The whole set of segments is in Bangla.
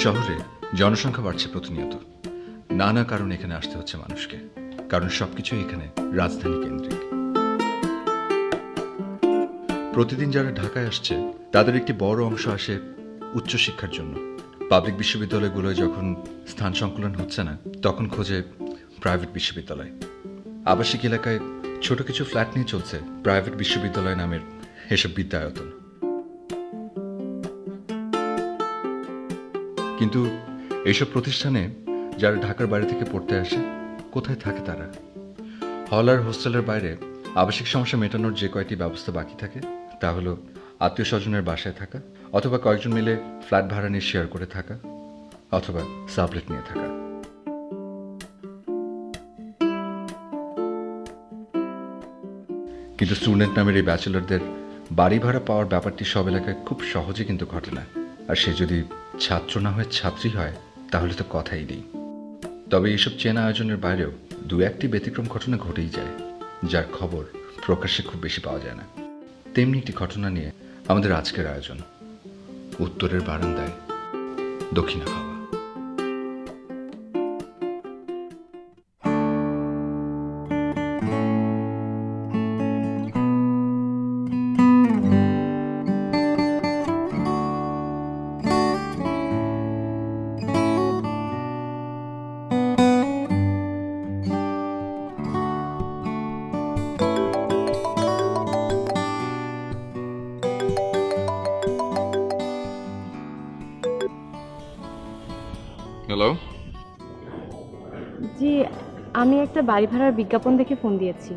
শহরে জনসংখ্যা বাড়ছে প্রতিনিয়ত। নানা কারণে এখানে আসতে হচ্ছে মানুষকে, কারণ সবকিছুই এখানে রাজধানী কেন্দ্রিক। প্রতিদিন যারা ঢাকায় আসছে তাদের একটি বড় অংশ আসে উচ্চশিক্ষার জন্য। পাবলিক বিশ্ববিদ্যালয়গুলোয় যখন স্থান সংকুলন হচ্ছে না, তখন খোঁজে প্রাইভেট বিশ্ববিদ্যালয়। আবাসিক এলাকায় ছোট কিছু ফ্ল্যাট নিয়ে চলছে প্রাইভেট বিশ্ববিদ্যালয় নামের এসব বিদ্যায়তন। কিন্তু এইসব প্রতিষ্ঠানে যারা ঢাকার বাইরে থেকে পড়তে আসে, কোথায় থাকে তারা? হল আর হোস্টেলের বাইরে আবাসিক সমস্যা মেটানোর যে কয়টি ব্যবস্থা বাকি থাকে তা হলো আত্মীয় স্বজনের বাসায় থাকা, অথবা কয়েকজন মিলে ফ্ল্যাট ভাড়া নিয়ে শেয়ার করে থাকা, অথবা সাবলেট নিয়ে থাকা। কিন্তু স্টুডেন্ট নামের এই ব্যাচেলরদের বাড়ি ভাড়া পাওয়ার ব্যাপারটি সব এলাকায় খুব সহজে কিন্তু ঘটে না। আর সে যদি ছাত্র না হয়ে ছাত্রী হয় তাহলে তো কথাই নেই। তবে এইসব চেনা আয়োজনের বাইরেও দু একটি ব্যতিক্রম ঘটনা ঘটেই যায়, যার খবর প্রকাশ্যে খুব বেশি পাওয়া যায় না। তেমনি একটি ঘটনা নিয়ে আমাদের আজকের আয়োজন, উত্তরের বারান্দায় দক্ষিণা হাওয়া। হ্যালো। জি, আমি একটা বাড়ি ভাড়ার বিজ্ঞাপন দেখে ফোন দিয়েছি।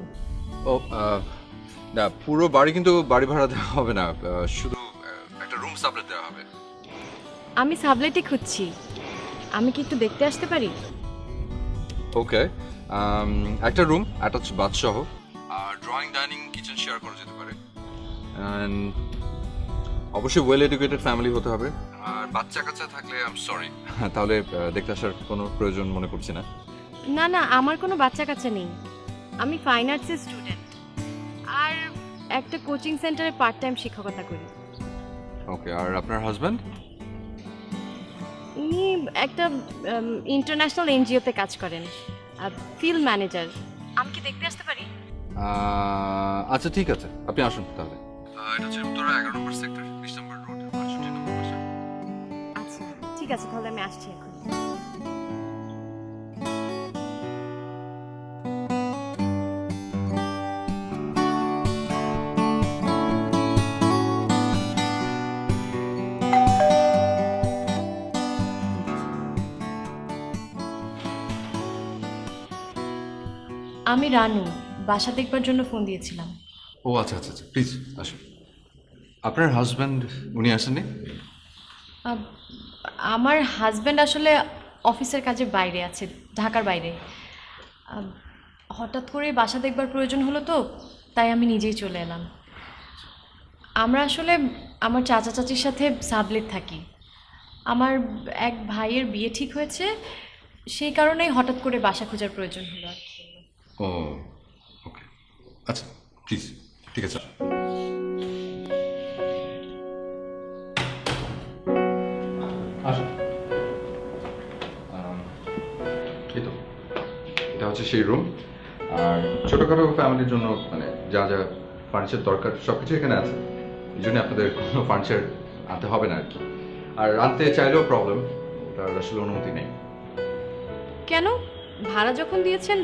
ও না, পুরো বাড়ি কিন্তু বাড়ি ভাড়া দেওয়া হবে না, শুধু একটা রুম সাবলেট দেওয়া হবে। আমি সাবলেটই খুঁজছি, আমি কি একটু দেখতে আসতে পারি? ওকে, একটা রুম অ্যাটাচ বাথ সহ, আর ড্রয়িং ডাইনিং কিচেন শেয়ার করা যেতে পারে। অ্যান্ড অবশ্যই ওয়েল এডুকেটেড ফ্যামিলি হতে হবে। আর বাচ্চা কাচ্চা থাকলে আই এম সরি, তাহলে দেখতে আসার কোনো প্রয়োজন মনে করছি না। না না, আমার কোনো বাচ্চা কাচ্চা নেই। আমি ফাইন আর্টসের স্টুডেন্ট, আর একটা কোচিং সেন্টারে পার্ট টাইম শিক্ষকতা করি। ওকে, আর আপনার হাজব্যান্ড? উনি একটা ইন্টারন্যাশনাল এনজিওতে কাজ করেন, ফিল্ড ম্যানেজার। আমি কি দেখতে আসতে পারি? আচ্ছা ঠিক আছে, আপনি আসুন তাহলে। এটা হচ্ছে উত্তরা 11 নম্বর সেক্টর, 20 নম্বর রোড, 65 নম্বর বাসা। আচ্ছা ঠিক আছে, তাহলে আমি আসছি এখন। আমি রানু, বাসা দেখবার জন্য ফোন দিয়েছিলাম। ও আচ্ছা আচ্ছা আচ্ছা, প্লিজ আসুন। আপনার হাজব্যান্ড উনি আসেননি? আহ, আমার হাজব্যান্ড আসলে অফিসের কাজে বাইরে আছে, ঢাকার বাইরে। আহ, হঠাৎ করে বাসা দেখবার প্রয়োজন হলো তো, তাই আমি নিজেই চলে এলাম। আমরা আসলে আমার চাচা চাচির সাথে সাবলেট থাকি। আমার এক ভাইয়ের বিয়ে ঠিক হয়েছে, সেই কারণেই হঠাৎ করে বাসা খোঁজার প্রয়োজন হলো আর কি। ও ওকে, আচ্ছা প্লিজ, ঠিক আছে। আসুন। এই তো, এটা হচ্ছে সেই রুম। আর ছোটোখাটো ফ্যামিলির জন্য মানে যা যা ফার্নিচার দরকার সব কিছু এখানে আছে। এই জন্য আপনাদের কোনো ফার্নিচার আনতে হবে না আর কি। আর আনতে চাইলেও প্রবলেম, ওটার আসলে অনুমতি নেই। কেন? ভাড়া যখন দিয়েছেন,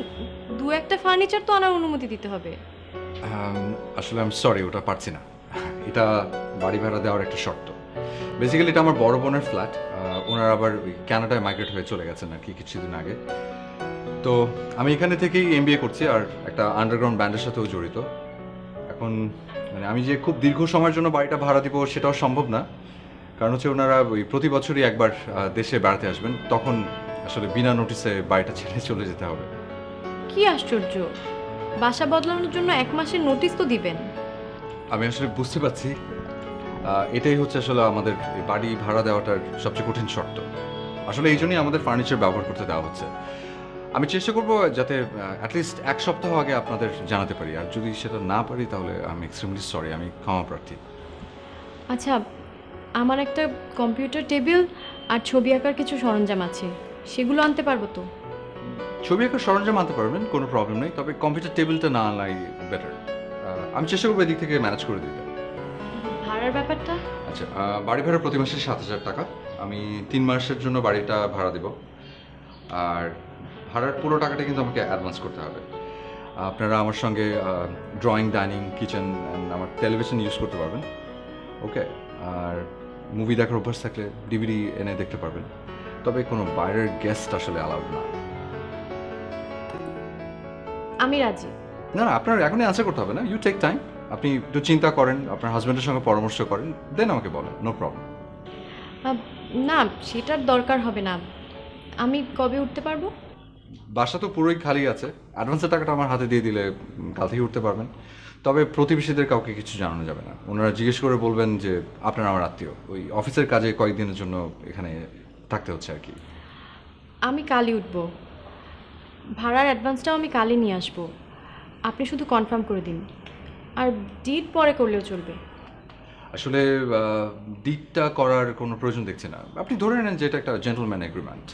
দু একটা ফার্নিচার তো আনার অনুমতি দিতে হবে। আসলে আমি সরি, ওটা পারছি না। এটা বাড়ি ভাড়া দেওয়ার একটা শর্ত। বেসিক্যালি এটা আমার বড় বোনের ফ্ল্যাট। ওনার আবার ওই কানাডায় মাইগ্রেট হয়ে চলে গেছেন আর কি কিছুদিন আগে। তো আমি এখানে থেকেই এমবিএ করছি, আর একটা আন্ডারগ্রাউন্ড ব্যান্ডের সাথেও জড়িত। এখন মানে আমি যে খুব দীর্ঘ সময়ের জন্য বাড়িটা ভাড়া দিব সেটাও সম্ভব না, কারণ হচ্ছে ওনারা ওই প্রতি বছরই একবার দেশে বেড়াতে আসবেন, তখন আসলে বিনা নোটিসে বাড়িটা ছেড়ে চলে যেতে হবে। কি আশ্চর্য, বাসা বদলানোর জন্য 1 মাসের নোটিশ তো দিবেন। আমি আসলে বুঝতে পারছি, এটাই হচ্ছে আসলে আমাদের এই বাড়ি ভাড়া দেওয়াটার সবচেয়ে কঠিন শর্ত। আসলে এই জন্যই আমাদের ফার্নিচার ব্যবহার করতে দেওয়া হচ্ছে। আমি চেষ্টা করব যাতে অ্যাটলিস্ট 1 সপ্তাহ আগে আপনাদের জানাতে পারি, আর যদি সেটা না পারি তাহলে আমি এক্সট্রিমলি সরি, আমি ক্ষমা প্রার্থী। আচ্ছা, আমার একটা কম্পিউটার টেবিল আর একটা ড্রয়িং টেবিল দরকার। আমি কি আপনার কাছ থেকে 1 সপ্তাহের মধ্যে পেয়ে যাব? ওকে, আর ছবি আঁকার কিছু সরঞ্জাম আছে, সেগুলো আনতে পারবো তো? ছবি আঁকার সরঞ্জাম আনতে পারবেন, কোনো প্রবলেম নেই, তবে কম্পিউটার টেবিলটা না আনলাই বেটার। আমি চেষ্টা করবো এদিক থেকে ম্যানেজ করে দিতে। ভাড়ার ব্যাপারটা? আচ্ছা, বাড়ি ভাড়া প্রতি মাসে 7,000 টাকা। আমি 3 মাসের জন্য বাড়িটা ভাড়া দেব। আর ভাড়ার পুরো টাকাটা কিন্তু আমাকে অ্যাডভান্স করতে হবে। আপনারা আমার সঙ্গে ড্রয়িং, ডাইনিং, কিচেন অ্যান্ড আমার টেলিভিশন ইউজ করতে পারবেন। ওকে, আর মুভি দেখার অভ্যাস থাকলে ডিভিডি এনে দেখতে পারবেন, তবে কোনো বাইরের গেস্ট আসলে অ্যালাউড না। আমি রাজি। না না, আপনার এখনই আনসার করতে হবে না, ইউ টেক টাইম। আপনি একটু চিন্তা করেন, আপনার হাজব্যান্ডের সঙ্গে পরামর্শ করেন, দেন আমাকে বলেন, নো প্রবলেম। না, সেটার দরকার হবে না। আমি কবে উঠতে পারবো? বাসা তো পুরোই খালি আছে, অ্যাডভান্সের টাকাটা আমার হাতে দিয়ে দিলে কাল থেকে উঠতে পারবেন। তবে প্রতিবেশীদের কাউকে কিছু জানানো যাবে না, ওনারা জিজ্ঞেস করে বলবেন যে আপনারা আমার আত্মীয়, ওই অফিসের কাজে কয়েকদিনের জন্য এখানে থাকতে হচ্ছে আর কি। আমি কালই উঠবো। ভাড়ার অ্যাডভান্সটাও আমি কালই নিয়ে আসবো। আপনি শুধু কনফার্ম করে দিন, আর ডিট পরে করলেও চলবে। আসলে ডিটটা করার কোনো প্রয়োজন দেখছি না, আপনি ধরে নেন যে এটা একটা জেন্টলম্যান এগ্রিমেন্ট।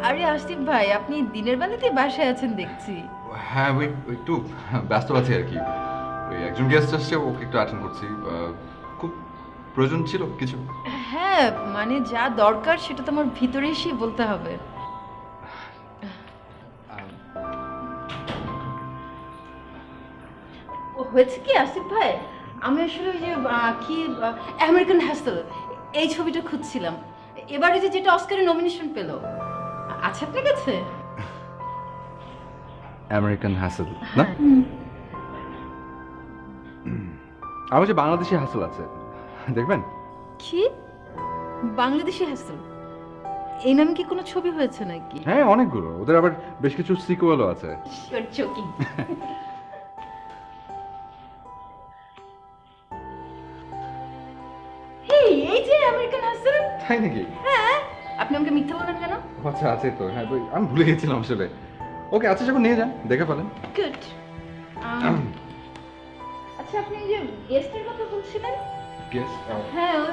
আরে আসিফ ভাই, আপনি দিনের বেলাতেই বাসায় আছেন দেখছি। হ্যাঁ, ওই একটু ব্যস্ত আছি আর কি। ওই একজন গেস্ট আসছে, ওকে একটু অ্যাটেন্ড করছি। খুব প্রয়োজন ছিল কিছু? হ্যাঁ, মানে যা দরকার সেটা তো আমার ভিতরে এসেই বলতে হবে। ও হয়েছে কি আসিফ ভাই, আমি আসলে ওই যে কি আমেরিকান হ্যাসেল এই ছবিটা খুঁজছিলাম। এবারে যে যেটা অস্কারে নমিনেশন পেলো, আছে আপনার কাছে? আমেরিকান হ্যাসেল না? আমার যে বাংলাদেশি হ্যাসেল আছে, দেখবেন? কি বাংলাদেশি হ্যাসেল? এই নামে কি কোনো ছবি হয়েছে নাকি? হ্যাঁ, অনেকগুলো, ওদের আবার বেশ কিছু সিকুয়েলও আছে। You're joking. Hey, এই যে আমেরিকান হাসেল। তাই নাকি? হ্যাঁ, আপনি আমাকে মিথ্যা বলেন কেন? আচ্ছা, আছে তো। হ্যাঁ, আমি ভুলে গেছিলাম আসলে। ওকে, আচ্ছা, যখন নিয়ে যান দেখে ফেলেন। গুড। আচ্ছা, আপনি এই যে গেস্টের কথা বলছিলেন? গেস্ট? হ্যাঁ, ও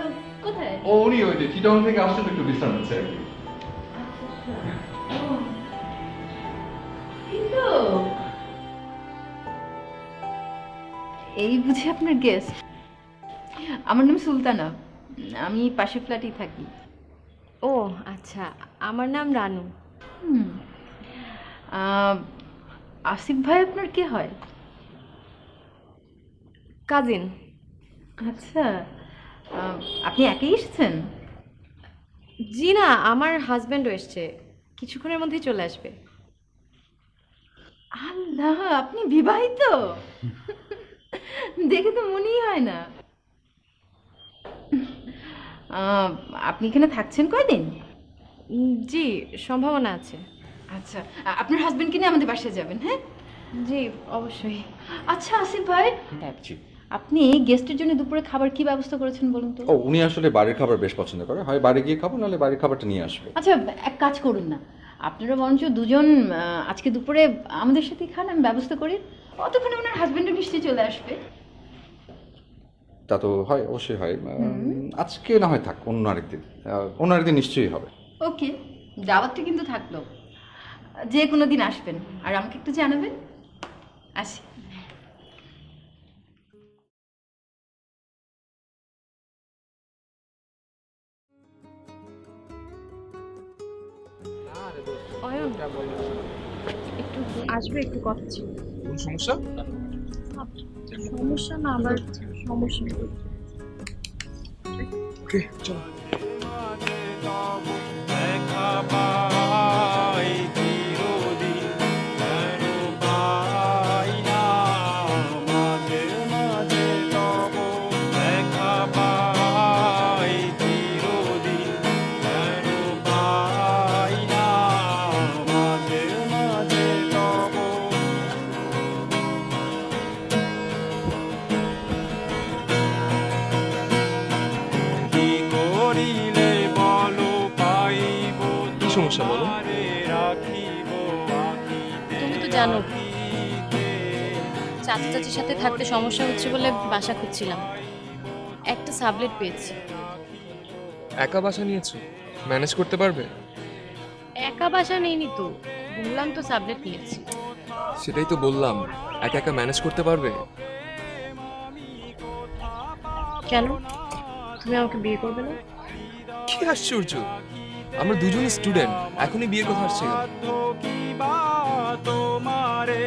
কোথায়? ও উনি ওই যে চিটাগং থেকে আসছেন, একটু বিশ্রাম নিচ্ছে আর কি। কিন্তু এই বুঝি আপনার গেস্ট? আমার নাম সুলতানা, আমি পাশের ফ্ল্যাটেই থাকি। ও আচ্ছা, আমার নাম রানু। হুম। আসিফ ভাই আপনার কে হয়? কাজিন। আচ্ছা, আপনি একাই এসেছেন? জি না, আমার হাজব্যান্ডও এসছে, কিছুক্ষণের মধ্যেই চলে আসবে। আল্লাহ, আপনি বিবাহিত? দেখে তো মনেই হয় না। আপনি এখানে থাকছেন কয়দিন? জি, সম্ভাবনা আছে। আচ্ছা, আপনার হাজবেন্ডকে নিয়ে আমাদের বাসায় যাবেন, হ্যাঁ? জি, অবশ্যই। আচ্ছা আসিফ ভাই, জি। আপনি গেস্টের জন্য দুপুরে খাবার কি ব্যবস্থা করেছেন বলুন তো? ও, উনি আসলে বাড়ির খাবার বেশ পছন্দ করে, হয় বাড়ি গিয়ে খাবো, নাহলে বাড়ির খাবারটা নিয়ে আসবো। আচ্ছা, এক কাজ করুন না, আপনারা বরঞ্চ দুজন আজকে দুপুরে আমাদের সাথে খান, আমি ব্যবস্থা করি। অতক্ষণে ওনার হাজবেন্ডও নিশ্চয়ই চলে আসবে। তা তো হয়, অবশ্যই হয়। আজকে না হয় থাক, অন্য আরেকদিন নিশ্চয়ই হবে। ওকে, দাওয়াতটা কিন্তু থাকলো, যে কোনো দিন আসবেন আর আমাকে একটু জানাবেন। আসি। অয়ন, একটু আসবে, একটু কথা ছিল। কোন সমস্যা? সমস্যা না, আবার সমস্যা। ওকে, চলো। কি সমস্যা বলো? তুমি তো জানো চাচা চাচির সাথে থাকতে সমস্যা হচ্ছে বলে বাসা খুঁজছিলাম, একটা সাবলেট পেয়েছি। একা বাসা নিয়েছো, ম্যানেজ করতে পারবে? একা বাসা নেইনি তো, বললাম তো সাবলেট নিয়েছি। সেটাই তো বললাম, একা একা ম্যানেজ করতে পারবে? কেন, তুমি আমাকে বিয়ে করবে না? কি আশ্চর্য, আমরা দুজন স্টুডেন্ট, এখনই বিয়ের কথা আসছে কেন? তোমারে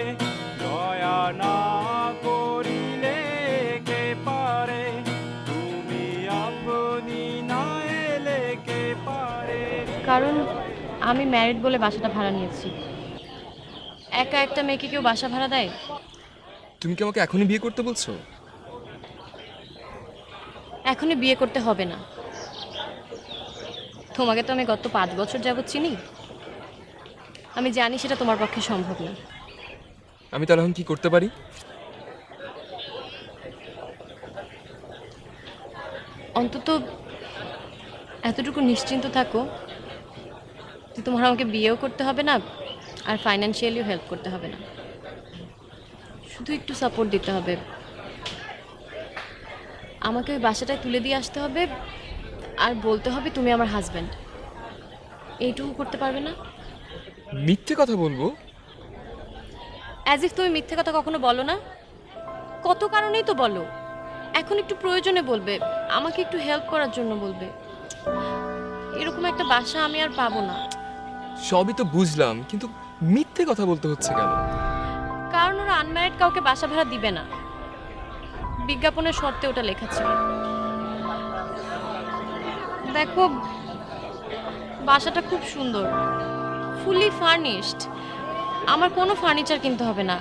দয়া না করিলে কে পারে, তুমি আপনি না এলে কে পারে। কারণ আমি ম্যারিড বলে বাসাটা ভাড়া নিয়েছি। একা একটা মেয়েকে কেউ বাসা ভাড়া দেয়? তুমি কি আমাকে এখনই বিয়ে করতে বলছো? এখনই বিয়ে করতে হবে না। তোমাকে তো আমি গত 5 বছর যাবৎ চিনি, আমি জানি সেটা তোমার পক্ষে সম্ভব না। আমি তাহলে এখন কি করতে পারি? অন্তত এতটুকু নিশ্চিন্ত থাকো যে তোমার আমাকে বিয়েও করতে হবে না, আর ফাইন্যান্সিয়ালিও হেল্প করতে হবে না। শুধু একটু সাপোর্ট দিতে হবে। আমাকে ওই বাসাটায় তুলে দিয়ে আসতে হবে, আর বলতে হবে তুমি আমার হাজব্যান্ড। এইটুকু করতে পারবে না? মিথ্যে কথা বলবো? অ্যাজ ইফ তুমি মিথ্যে কথা কখনো বলো না। কত কারণেই তো বলো। এখন একটু প্রয়োজনে বলবে, আমাকে একটু হেল্প করার জন্য বলবে। এরকম একটা বাসা আমি আর পাবো না। সবই তো বুঝলাম, কিন্তু মিথ্যে কথা বলতে হচ্ছে কেন? কারণ ওরা আনম্যারিড কাউকে বাসা ভাড়া দিবে না, বিজ্ঞাপনের শর্তে ওটা লেখা ছিল। দেখো, বাসাটা খুব সুন্দর, ফুলি ফার্নিশড। আমার কোনো ফার্নিচার কিনতে হবে না,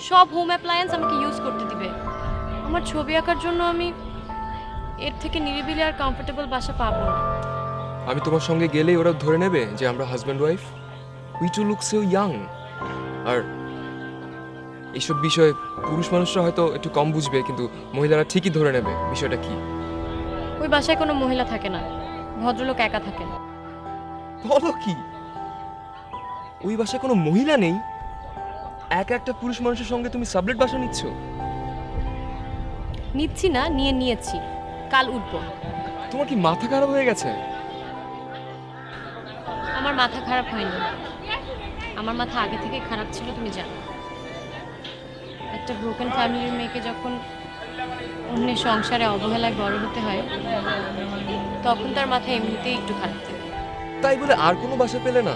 সব হোম অ্যাপ্লায়েন্স আমাকে ইউজ করতে দিবে। আমার ছবি আঁকার জন্য আমি এর থেকে নিরিবিলি আর কমফোর্টেবল বাসা পাবো না। আমি তোমার সঙ্গে গেলেই ওরা ধরে নেবে যে আমরা husband wife. We too look so young. আর এইসব বিষয়ে পুরুষ মানুষরা হয়তো একটু কম বুঝবে, কিন্তু মহিলারা ঠিকই ধরে নেবে বিষয়টা কি। ওই বাসায় কোনো মহিলা থাকে না, ভদ্রলোক একা থাকেন। বলো কি, ওই বাসায় কোনো মহিলা নেই? একা একটা পুরুষ মানুষের সঙ্গে তুমি সাবলেট বাসা নিচ্ছ? নিচ্ছি না, নিয়েছি, কাল উঠবো। তোমার কি মাথা খারাপ হয়ে গেছে? আমার মাথা খারাপ হয়নি, আমার মাথা আগে থেকে খারাপ ছিল, তুমি জানো। একটা ব্রোকেন ফ্যামিলির মেয়েকে যখন অন্যের সংসারে অবহেলায় বড় হতে হয়, তখন তার মাথা এমনিতেই একটু খারাপ থাকে। তাই বলে আর কোনো বাসা পেলে না?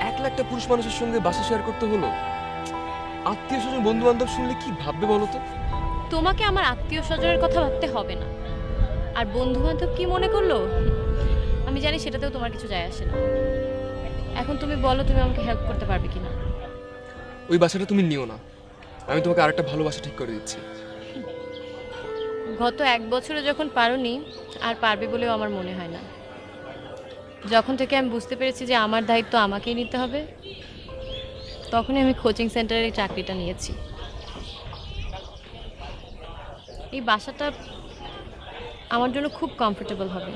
একলা একটা পুরুষ মানুষের সঙ্গে বাসা শেয়ার করতে হলো। আত্মীয় স্বজন বন্ধু বান্ধব শুনলে কি ভাববে বলো তো? তোমাকে আমার আত্মীয় স্বজনের কথা ভাবতে হবে না, আর বন্ধু বান্ধব কি মনে করলো আমি জানি, সেটাতেও তোমার কিছু যায় আসে না। এখন তুমি বলো, তুমি আমাকে হেল্প করতে পারবে কিনা? ওই বাসাটা তুমি নিও না, আমি তোমাকে আরেকটা ভালো বাসা ঠিক করে দিচ্ছি। গত 1 বছরে যখন পারোনি, আর পারবে বলেও আমার মনে হয় না। যখন থেকে আমি বুঝতে পেরেছি যে আমার দায়িত্ব আমাকেই নিতে হবে, তখনই আমি কোচিং সেন্টারের এই চাকরিটা নিয়েছি। এই বাসাটা আমার জন্য খুব কমফোর্টেবল হবে।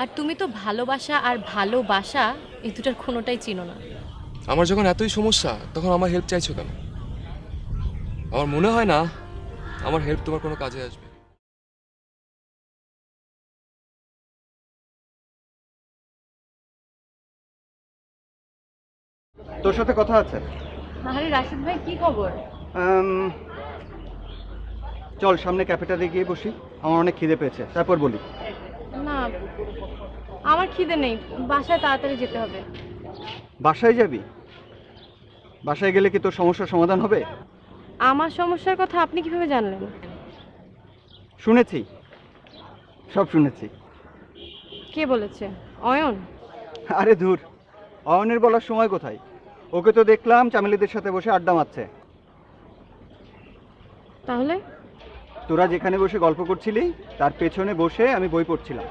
আর তুমি তো ভালোবাসা আর ভালোবাসা এই দুটার কোনোটাই চিনো না। আমার যখন এতই সমস্যা, তখন আমার হেল্প চাইছো কেন? আমার মনে হয় না আমার হেল্প তোমার কোনো কাজে আসবে। তোর সাথে কথা আছে। আরে রাশিদ ভাই, কি খবর? চল সামনে ক্যাফেটাতে গিয়ে বসি, আমার অনেক খিদে পেয়েছে, তারপর বলি। না, আমার খিদে নেই, বাসায় তাড়াতাড়ি যেতে হবে। বাসায় যাবি? বাসায় গেলে কি তোর সমস্যার সমাধান হবে? আমার সমস্যার কথা আপনি কিভাবে জানলেন? শুনেছি, সব শুনেছি। কে বলেছে? অয়ন? আরে ধুর, অয়নের বলার সময় কোথায়? ওকে তো দেখলাম চামেলিদের সাথে বসে আড্ডা মারছে। তাহলে তোরা যেখানে বসে গল্প করছিলি তার পেছনে বসে আমি বই পড়ছিলাম,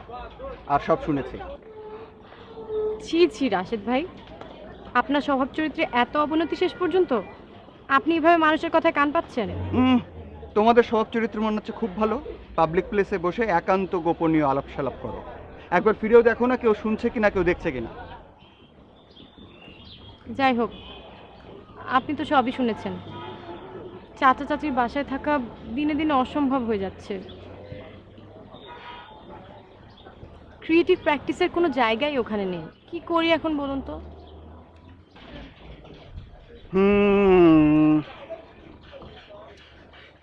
আর সব শুনেছি। ছি ছি রাশেদ ভাই, আপনার স্বভাব চরিত্রে এত অবনতি শেষ পর্যন্ত? আপনি এভাবে মানুষের কথায় কান পাচ্ছেন? তোমাদের স্বভাব চরিত্র মনে হচ্ছে খুব ভালো, পাবলিক প্লেসে বসে একান্ত গোপনীয় আলাপ সালাপ করো। একবার ফিরেও দেখো না কেউ শুনছে কিনা, কেউ দেখছে কিনা। যাই হোক, আপনি তো সবই শুনেছেন, চাচা চাচির বাসায় থাকা দিনে দিনে অসম্ভব হয়ে যাচ্ছে। ক্রিয়েটিভ প্র্যাকটিসের কোনো জায়গাই ওখানে নেই। কি করি এখন বলুন তো?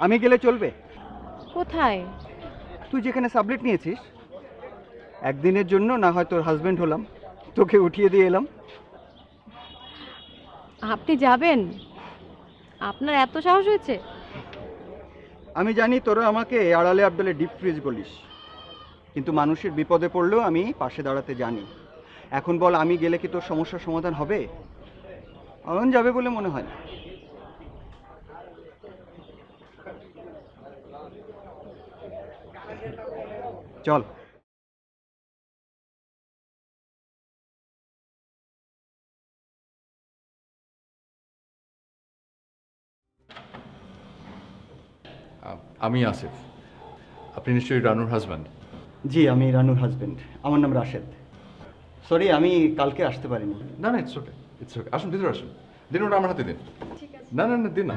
আমি গেলে চলবে? কোথায়? তুই যেখানে সাবলেট নিয়েছিস, একদিনের জন্য না হয় তোর হাজবেন্ড হলাম, তোকে উঠিয়ে দিয়ে এলাম। আপনি যাবেন? আপনার এত সাহস হয়েছে? আমি জানি তোরা আমাকে আড়ালে আবডালে ডিপ ফ্রিজ বলিস, কিন্তু মানুষের বিপদে পড়লেও আমি পাশে দাঁড়াতে জানি। এখন বল, আমি গেলে কি তোর সমস্যার সমাধান হবে? অয়ন যাবে বলে মনে হয় না। চল। আমি আসিফ। আপনি নিশ্চয়ই রানুর হাজব্যান্ড? জি, আমি রানুর হাজবেন্ড। আমার নাম রাশেদ। সরি, আমি কালকে আসতে পারিনি। না না, ইটস ওকে, ইটস ওকে। আসুন, ভিতরে আসুন। দিন, ওটা আমার হাতে দিন। না না না, দিন না।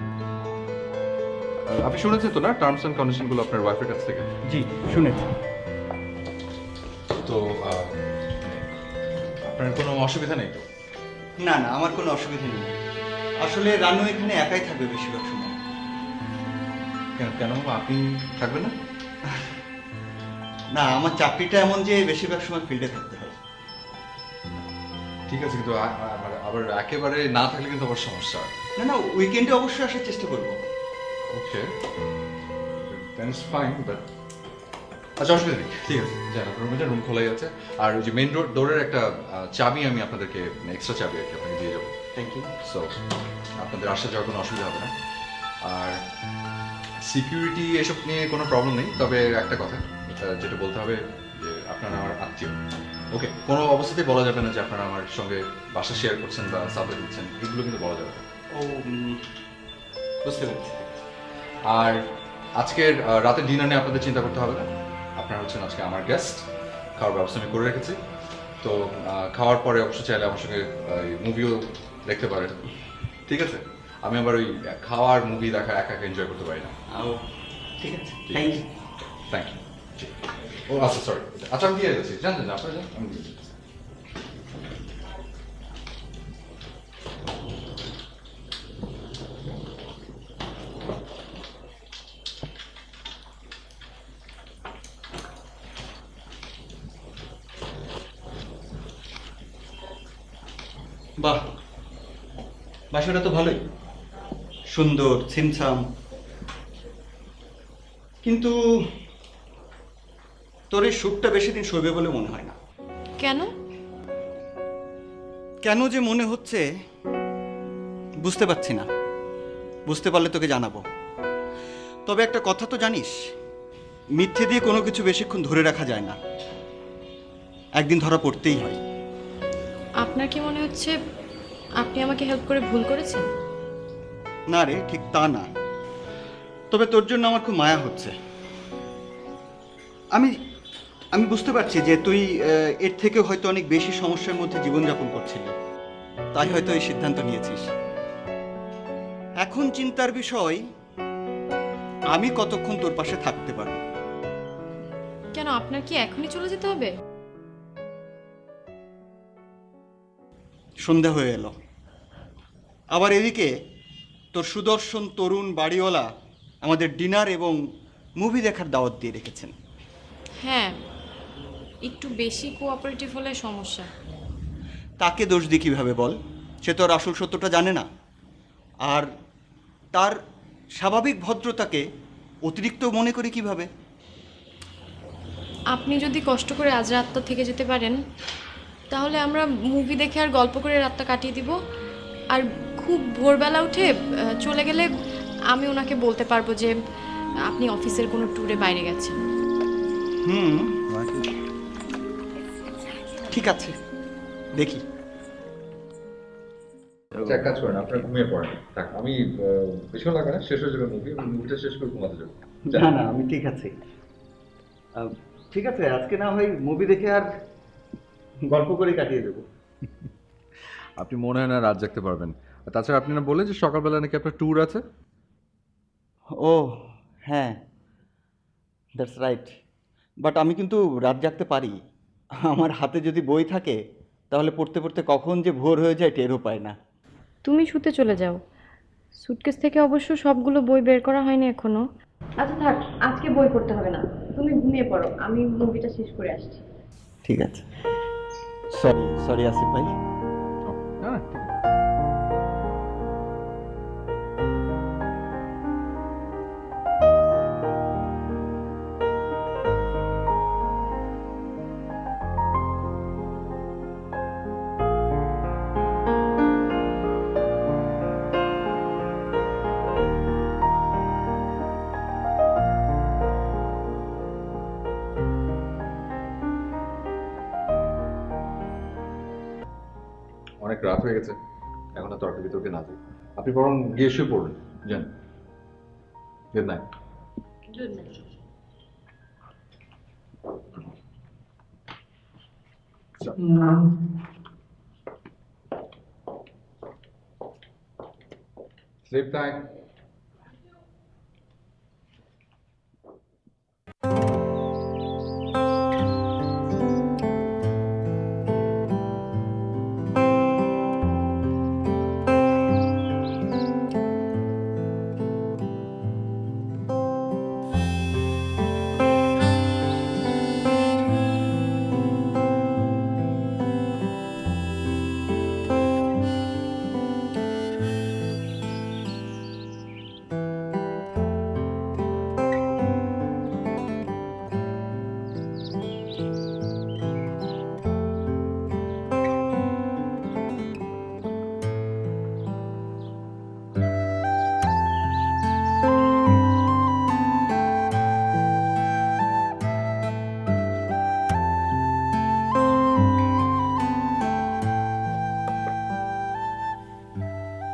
আপনি শুনেছেন তো না টার্মস অ্যান্ড কন্ডিশনগুলো আপনার ওয়াইফের কাছ থেকে? জি, শুনেছি। তো আপনার কোনো অসুবিধা নেই তো? না না, আমার কোনো অসুবিধা নেই। আসলে রানু এখানে একাই থাকবে বেশিরভাগ সময়। কেন কেন আপনি থাকবেন না? না, আমার চাকরিটা এমন যে বেশিরভাগ সময় ফিল্ডে থাকতে হয়। ঠিক আছে, কিন্তু আবার একেবারে না থাকলে কিন্তু আবার সমস্যা। না না, উইকেন্ডে অবশ্যই আসার চেষ্টা করবো। ওকে, দ্যাট ইজ ফাইন, বাট আচ্ছা, অসুবিধা নেই। ঠিক আছে, যান, আপনার রুমে রুম খোলাই আছে। আর ওই যে মেইন ডোরের একটা চাবি আমি আপনাদেরকে, এক্সট্রা চাবি আর কি, আপনাকে দিয়ে যাবো। Thank you. সো আপনাদের আসা যাওয়ার কোনো অসুবিধা হবে না। আর সিকিউরিটি এসব নিয়ে কোনো প্রবলেম নেই, তবে একটা কথা যেটা বলতে হবে যে আপনারা আমার আত্মীয়। ওকে, কোনো অবস্থাতেই বলা যাবে না যে আপনারা আমার সঙ্গে বাসা শেয়ার করছেন বা সাবলেট দিচ্ছেন, এগুলো কিন্তু বলা যাবে না। ও, বুঝতে পেরেছি। আর আজকের রাতের ডিনার নিয়ে আপনাদের চিন্তা করতে হবে না। আপনারা হচ্ছেন আজকে আমার গেস্ট, খাওয়ার ব্যবস্থা আমি করে রেখেছি। তো খাওয়ার পরে অবশ্য চাইলে আমার সঙ্গে মুভিও দেখতে পারেন। ঠিক আছে? আমি আবার ওই খাওয়ার মুভি দেখা একা একা এনজয় করতে পারি না। ও, ঠিক আছে, থ্যাংক ইউ। Thank you. ও আচ্ছা, সরি। আচ্ছা, আমি দিয়ে যাচ্ছি। জানেন আপনারা যান, আমি দিয়ে যাচ্ছি। বাহ, বাসাটা তো ভালোই সুন্দর, ছিমছাম। কিন্তু তোর এই শ্যুটটা বেশি দিন সইবে বলে মনে হয় না। কেন? কেন যে মনে হচ্ছে বুঝতে পারছি না। বুঝতে পারলে তোকে জানাবো। তবে একটা কথা তো জানিস, মিথ্যে দিয়ে কোনো কিছু বেশিক্ষণ ধরে রাখা যায় না, একদিন ধরা পড়তেই হয়। আপনার কি মনে হচ্ছে আপনি আমাকে হেল্প করে ভুল করেছেন? না রে, ঠিক তা না। তবে তোর জন্য আমার খুব মায়া হচ্ছে। আমি আমি বুঝতে পারছি যে তুই এর থেকে হয়তো অনেক বেশি সমস্যার মধ্যে জীবনযাপন করছিলি, তাই হয়তো এই সিদ্ধান্ত নিয়েছিস। এখন চিন্তার বিষয়, আমি কতক্ষণ তোর পাশে থাকতে পারবো। কেন, আপনার কি এখনই চলে যেতে হবে? সন্ধ্যা হয়ে এলো, আবার এদিকে তোর সুদর্শন তরুণ বাড়িওয়ালা আমাদের ডিনার এবং মুভি দেখার দাওয়াত দিয়ে রেখেছেন। হ্যাঁ, একটু বেশি কোঅপারেটিভ হলে সমস্যা। তাকে দোষ দিই কীভাবে বল? সে তো আর আসল সত্যটা জানে না। আর তার স্বাভাবিক ভদ্রতাকে অতিরিক্ত মনে করি কিভাবে? আপনি যদি কষ্ট করে আজ রাতটা থেকে যেতে পারেন, তাহলে আমরা মুভি দেখে আর গল্প করে রাতটা কাটিয়ে দিব। আর খুব ভোরবেলা উঠে চলে গেলে আমি ওনাকে বলতে পারবো যে আপনি অফিসের কোনো ট্যুরে বাইরে গেছেন। হুম, ঠিক আছে, দেখি। এক কাজ করেন, আপনারা ঘুমিয়ে পড়েন। থাক, আমি বেশিক্ষণ লাগবে না, শেষ হয়ে যাবে মুভি। আমি মুভিটা শেষ করে ঘুমাতে যাবো। না না, আমি ঠিক আছি। ঠিক আছে, আজকে না হয় মুভি দেখে আর গল্প করে কাটিয়ে দেবো। আপনি মনে হয় না রাত জাগতে পারবেন। আর তাছাড়া আপনি না বললেন যে সকালবেলা নাকি আপনার ট্যুর আছে? ও হ্যাঁ, দ্যাটস রাইট। বাট আমি কিন্তু রাত জাগতে পারি। আমার হাতে যদি বই থাকে তাহলে পড়তে পড়তে কখন যে ভোর হয়ে যায় টেরও পায় না। তুমি শুতে চলে যাও। সুটকেস থেকে অবশ্য সবগুলো বই বের করা হয়নি এখনো। আচ্ছা থাক, আজকে বই পড়তে হবে না, তুমি ঘুমিয়ে পড়ো, আমি মুভিটা শেষ করে আসছি। ঠিক আছে। সরি সরি আসিফ ভাই। না না, ঠিক আছে। অনেক রাত হয়ে গেছে, এখন আর তর্ক বিতর্কে না যাই। আপনি বরং গিয়ে শুয়ে পড়ুন, যান। Good night. Sleep tight.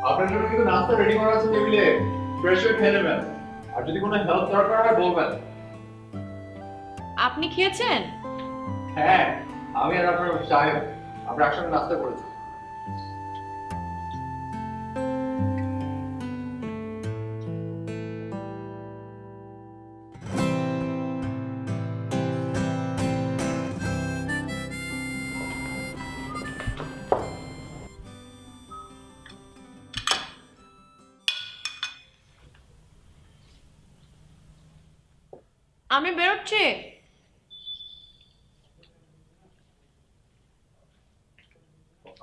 আপনার জন্য কিন্তু নাস্তা রেডি করা আছে টেবিলে, ফ্রেশ হয়ে খেয়ে নেবেন। আর যদি কোনো হেল্প দরকার হয় বলবেন। আপনি খেয়েছেন? হ্যাঁ, আমি আর আপনার সাহেব আমরা একসঙ্গে নাস্তা করেছি। আমি বেরোচ্ছি।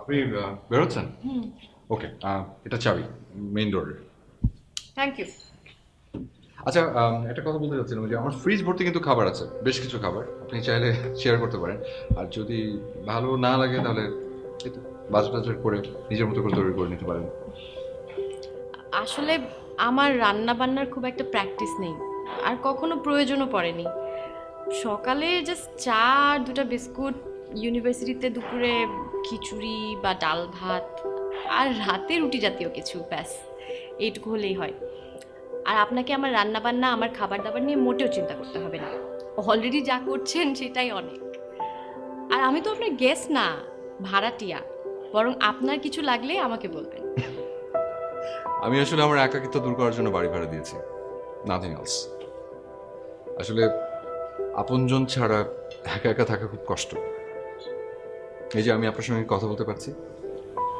আপনি বেরোচ্ছেন? ওকে, এটা চাবি মেইন ডোরের। Thank you. আচ্ছা, একটা কথা বলতে চাচ্ছিলাম যে আমার ফ্রিজ ভর্তি কিন্তু খাবার আছে, বেশ কিছু খাবার, আপনি চাইলে শেয়ার করতে পারেন। আর যদি ভালো না লাগে তাহলে বাজার টাজার করে নিজের মতো করে তৈরি করে নিতে পারেন। আসলে আমার রান্না বান্নার খুব একটা প্র্যাকটিস নেই, আর কখনো প্রয়োজনও পড়েনি। সকালে জাস্ট চা আর দুটো বিস্কুট, ইউনিভার্সিটিতে দুপুরে খিচুড়ি বা ডাল ভাত, আর রাতে রুটি জাতীয় কিছু, ব্যাস এইটুকু হলেই হয়। আর আপনাকে আমার রান্না বান্না, আমার খাবার দাবার নিয়ে মোটেও চিন্তা করতে হবে না, অলরেডি যা করছেন সেটাই অনেক। আর আমি তো আপনার গেস্ট না, ভাড়াটিয়া, বরং আপনার কিছু লাগলে আমাকে বলবেন। আমি আসলে আমার একাকিত্ব দূর করার জন্য বাড়ি ভাড়া দিয়েছি, নাথিং এলস। আসলে আপনজন ছাড়া একা একা থাকা খুব কষ্ট। এই যে আমি আপনার সঙ্গে কথা বলতে পারছি,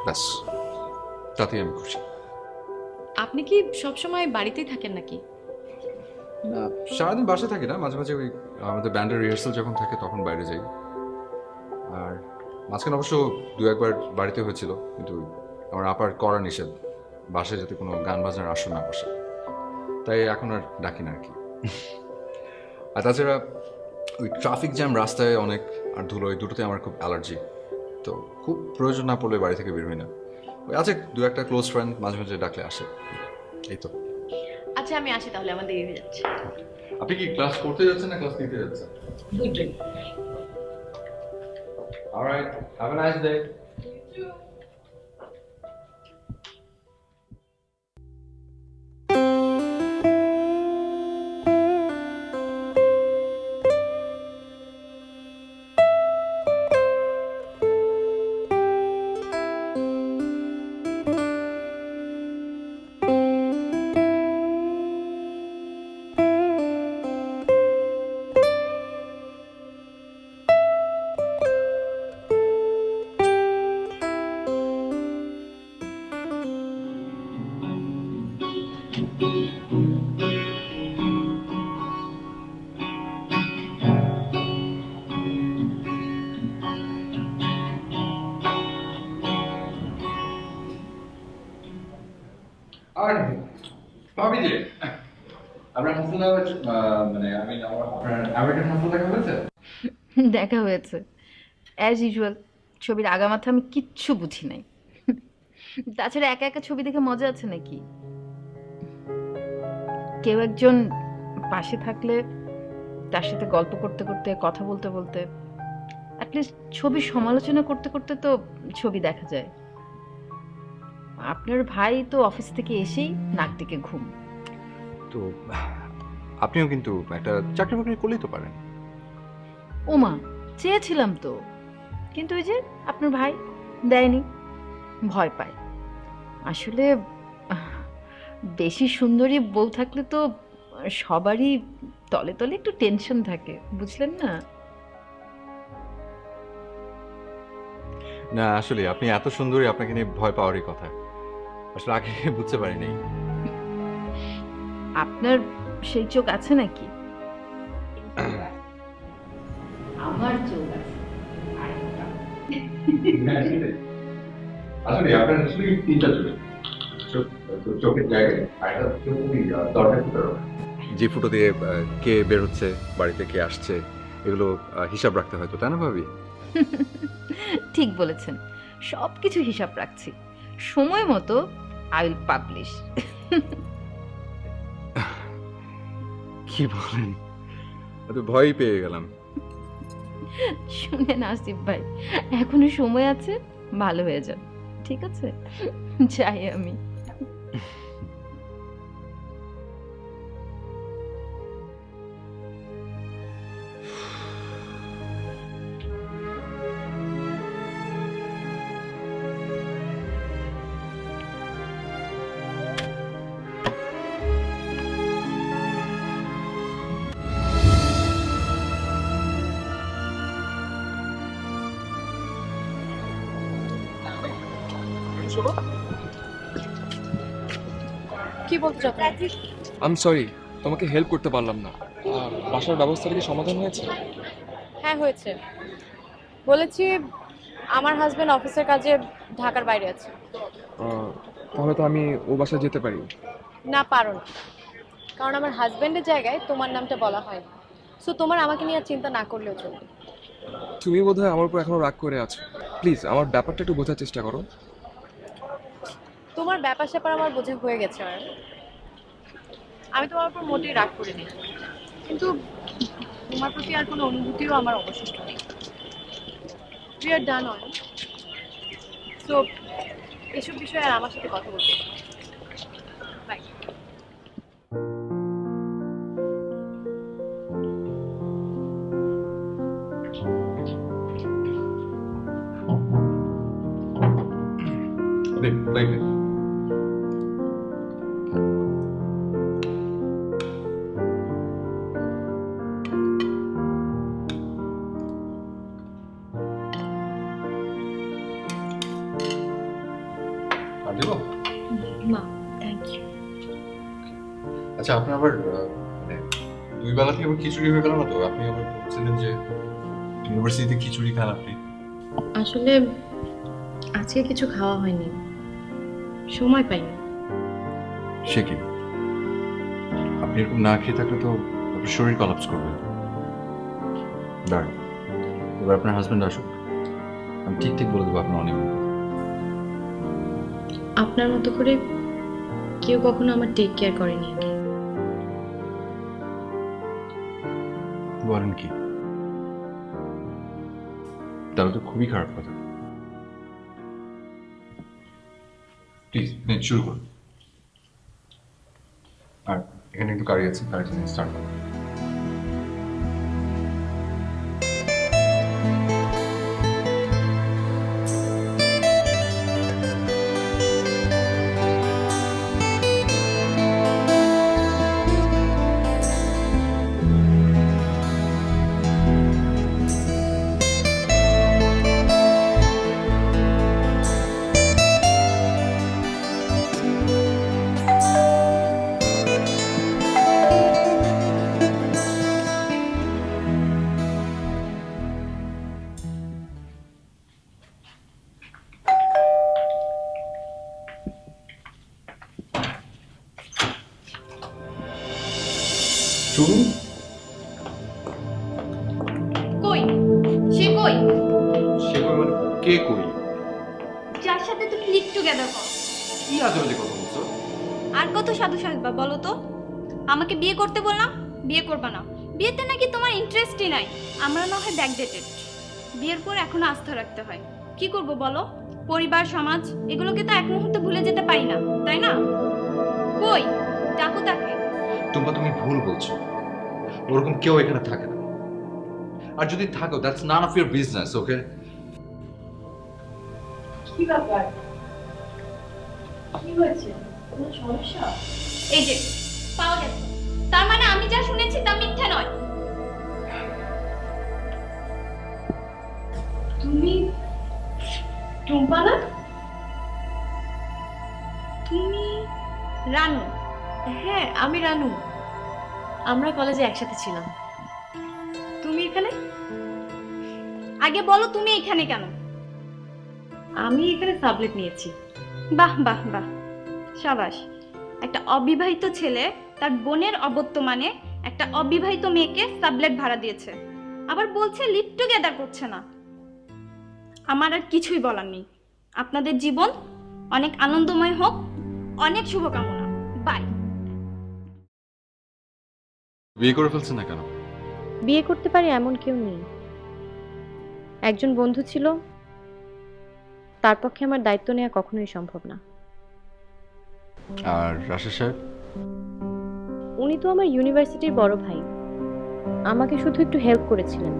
ব্যাস তাতেই আমি খুশি। আপনি কি সবসময় বাড়িতেই থাকেন নাকি? সারাদিন বাসায় থাকি না, মাঝে মাঝে ওই আমাদের ব্যান্ডের রিহার্সাল যখন থাকে তখন বাইরে যাই। আর মাঝখানে অবশ্য দু একবার বাড়িতে হয়েছিল, কিন্তু আমার আপার করা নিষেধ, বাসায় যাতে কোনো গান বাজনার আসর না বসে, তাই এখন আর ডাকি না আর কি। আর তাছাড়া ওই ট্রাফিক জ্যাম, রাস্তায় অনেক, আর ধুলো, এই দুটোতে আমার খুব অ্যালার্জি, তো খুব প্রয়োজন না পড়লে বাড়ি থেকে বের হই না। ওই আছে দু একটা ক্লোজ ফ্রেন্ড মাঝে মাঝে ডাকলে আসে, এই তো। আচ্ছা আমি আসি তাহলে, আমার দেরি হয়ে যাচ্ছে। আপনি কি ক্লাস করতে যাচ্ছেন না ক্লাস নিতে যাচ্ছেন? দুটোই। Alright, have a nice day. আর ভাবি যে আপনার হাসিনা মানে আমি আপনার আমেরিকান হাসিনা দেখা হয়েছে? দেখা হয়েছে অ্যাজ ইউজুয়াল। ছবির আগামাথা আমি কিচ্ছু বুঝি নাই। তাছাড়া একা একা ছবি দেখে মজা আছে নাকি? কেউ একজন পাশে থাকলে তার সাথে গল্প করতে করতে, কথা বলতে বলতে, অ্যাটলিস্ট ছবির সমালোচনা করতে করতে তো ছবি দেখা যায়। আপনার ভাই তো অফিস থেকে এসেই নাক ডেকে ঘুম। তো আপনিও কিন্তু একটা চাকরি বাকরি করলেই তো পারেন। ওমা, চেয়েছিলাম তো, কিন্তু ওই যে আপনার ভাই দেয়নি, ভয় পায়। আসলে বেশি সুন্দরী বউ থাকলে তো সবারই তলে তলে একটু টেনশন থাকে, বুঝলেন না? না আসলে আপনি এত সুন্দরী, আপনাকে নিয়ে ভয় পাওয়ারই কথা। আসলে আগে বুঝতে পারিনি। আপনার সেই চোখ আছে নাকি? আমার চোখ আছে। আসলে আপনার আসলে তিনটা চোখের জায়গায় দরকার ফুটার, যে ফুটো দিয়ে কে বের হচ্ছে, বাড়িতে কে আসছে, এগুলো হিসাব রাখতে হয় তো, তাই না ভাবি? ঠিক বলেছেন, সব কিছু হিসাব রাখছি। সময় মতো আই উইল পাবলিশ। কি বলেন? তো ভয়ই পেয়ে গেলাম। শুনেন আসিফ ভাই, এখনো সময় আছে, ভালো হয়ে যান, ঠিক আছে? যাই আমি। কি বলতে চাও তুমি? আই এম সরি, তোমাকে হেল্প করতে পারলাম না। বাসার ব্যবস্থাটা কি সমাধান হয়েছে? হ্যাঁ হয়েছে। বলেছি আমার হাজবেন্ড অফিসের কাজে ঢাকার বাইরে আছে। তাহলে তো আমি ও বাসায় যেতে পারি। না, পারো না, কারণ আমার হাজবেন্ডের জায়গায় তোমার নামটা বলা হয়। সো তোমার আমাকে নিয়ে আর চিন্তা না করলেও চলবে। তুমি বোধহয় আমার উপর এখনো রাগ করে আছো। প্লিজ আমার ব্যাপারটা একটু বোঝার চেষ্টা করো। তোমার ব্যাপার স্যাপার আমার বোঝা হয়ে গেছে। আর আমি তোমার উপর মোটেই রাগ করিনি, কিন্তু তোমার প্রতি আর কোনো অনুভূতিও আমার অবশিষ্ট নেই। We are done on. So এসব বিষয়ে আর আমার সাথে কথা বলতে বাই। দেবো? না, থ্যাংক ইউ। আচ্ছা, আপনার আবার মানে দুই বেলা থেকে আবার খিচুড়ি হয়ে গেল না তো? আপনি আবার বলছিলেন যে ইউনিভার্সিটিতে খিচুড়ি খান আপনি। আসলে আজকে কিছু খাওয়া হয়নি, সময় পাইনি। সে কি, আপনি এরকম না খেয়ে থাকলে তো আপনার শরীর কলাপস করবে। দাঁড়ান, এবার আপনার হাজবেন্ড আসুক, আমি ঠিক ঠিক বলে দেবো আপনার অনেক। আপনার মতো করে কেউ কখনো আমার টেক কেয়ার করেনি আগে। বলেন কি? তাহলে তো খুবই খারাপ কথা। প্লিজ শুরু করুন। আর এখানে একটু কারি আছে, কারি স্টার্ট করুন। শুনুন। কই সে কই? সে কই মানে কে কই? যার সাথে তুমি লিভ টুগেদার করো। কি আজে কথা বলছো? আর কত সাধু সাজবা বলো তো? আমাকে বিয়ে করতে বললাম, বিয়ে করবা না। বিয়েতে নাকি তোমার ইন্টারেস্টই নাই। আমরা না হয় ব্যাকডেটেড, বিয়ের পর এখনো আস্থা রাখতে হয়। কি করব বলো? পরিবার সমাজ এগুলোকে তো এক মুহূর্তে ভুলে যেতে পারি না, তাই না? কই ডাকো তাকে। টুম্পা, তুমি ভুল বলছো। ওরকম কেউ এখানে থাকে না। আর যদি থাকো, that's none of your business, okay? কি ব্যাপার? কি হয়েছে? কোনো সমস্যা? এই যে পাওয়া গেছে। তার মানে আমি যা শুনেছি তা মিথ্যা নয়। তুমি টুম্পা না? তুমি রানু? হ্যাঁ, আমি রানু। আমরা কলেজে একসাথে ছিলাম। তুমি এখানে? আগে বলো তুমি এখানে কেন? আমি এখানে সাবলেট নিয়েছি। বাহ বাহ বাহ, সাবাস। একটা অবিবাহিত ছেলে তার বোনের অবর্তমানে একটা অবিবাহিত মেয়েকে সাবলেট ভাড়া দিয়েছে, আবার বলছে লিভ টুগেদার করছে না। আমার আর কিছুই বলার নেই। আপনাদের জীবন অনেক আনন্দময় হোক, অনেক শুভকামনা। বাই। বিয়ে করে ফেলছেন না কেন? বিয়ে করতে পারি এমন কেউ নেই। একজন বন্ধু ছিল, তার পক্ষে আমার দায়িত্ব নেওয়া কখনোই সম্ভব না। আর রাশেদ সাহেব? উনি তো আমার ইউনিভার্সিটির বড় ভাই, আমাকে শুধু একটু হেল্প করেছিলেন।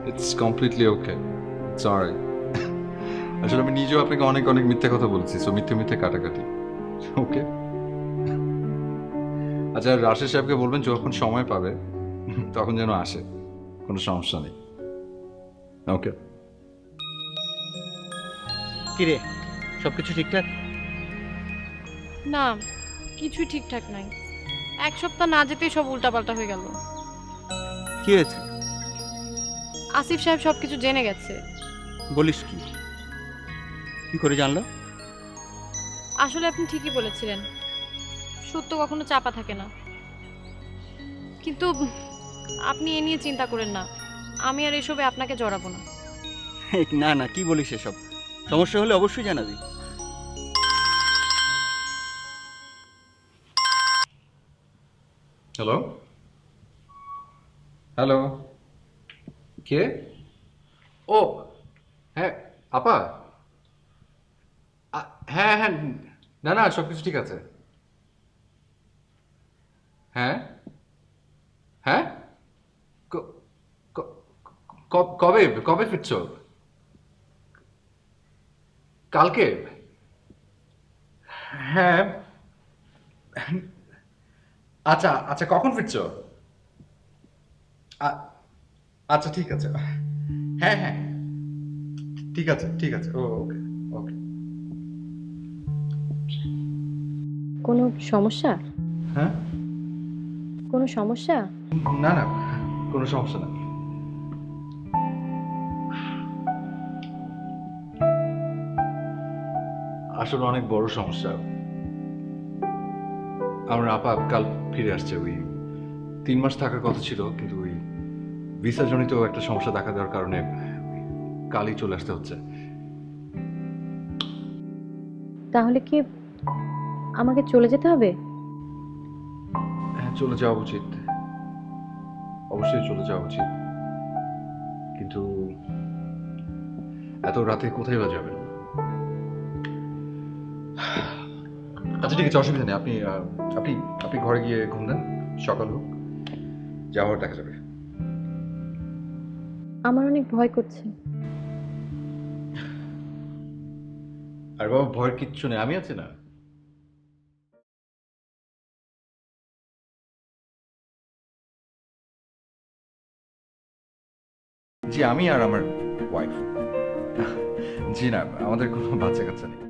It's completely okay, it's alright. আসলে আমি নিজেও আপনাকে অনেক অনেক মিথ্যে কথা বলছি, সো মিথ্যে মিথ্যে কাটাকাটি, ওকে? আচ্ছা, রাশেদ সাহেবকে বলবেন যখন সময় পাবে তখন যেন আসে, কোনো সমস্যা নেই, ওকে? কিরে, সবকিছু ঠিকঠাক? না, কিছুই ঠিকঠাক নাই। এক সপ্তাহ না যেতেই সব উল্টাপাল্টা হয়ে গেল। কি হয়েছে? আসিফ সাহেব সবকিছু জেনে গেছে। বলিস কি? কি করে জানলো? আসলে আপনি ঠিকই বলেছিলেন, সত্য কখনো চাপা থাকে না। কিন্তু আপনি এ নিয়ে চিন্তা করেন না, আমি আর এসবে আপনাকে জড়াবো না। না না, কি বলিস এসব? সমস্যা হলে অবশ্যই জানাবি। হ্যালো, হ্যালো, কে? ও হ্যাঁ, আপা। হ্যাঁ হ্যাঁ, না না, সব কিছু ঠিক আছে। হ্যাঁ হ্যাঁ, কবে কবে ফিরছো? কালকে? হ্যাঁ, আচ্ছা আচ্ছা, কখন ফিরছো? আচ্ছা ঠিক আছে, হ্যাঁ হ্যাঁ, ঠিক আছে ঠিক আছে, ওকে ওকে। কোনো সমস্যা? হ্যাঁ, কোনো সমস্যা? না না, কোনো সমস্যা না। আসলে অনেক বড় সমস্যা। আমার আপা কাল ফিরে আসছে। ওই 3 মাস থাকার কথা ছিল, কিন্তু ওই ভিসা জনিত একটা সমস্যা দেখা দেওয়ার কারণে কালই চলে আসতে হচ্ছে। তাহলে কি আমাকে চলে যেতে হবে? হ্যাঁ, চলে যাওয়া উচিত, অবশ্যই চলে যাওয়া উচিত, কিন্তু এত রাতে কোথায় বা যাবেন? আচ্ছা ঠিক আছে, অসুবিধা নেই। আপনি আপনি আপনি ঘরে গিয়ে ঘুম দেন, সকাল হোক, যাওয়ার দেখা যাবে। আমার অনেক ভয় করছে। আর বাবা, ভয়ের কিচ্ছু নেই, আমি আছি না। জি, আমি আর আমার ওয়াইফ। জি না, আমাদের কোনো বাচ্চা কাচ্চা নেই।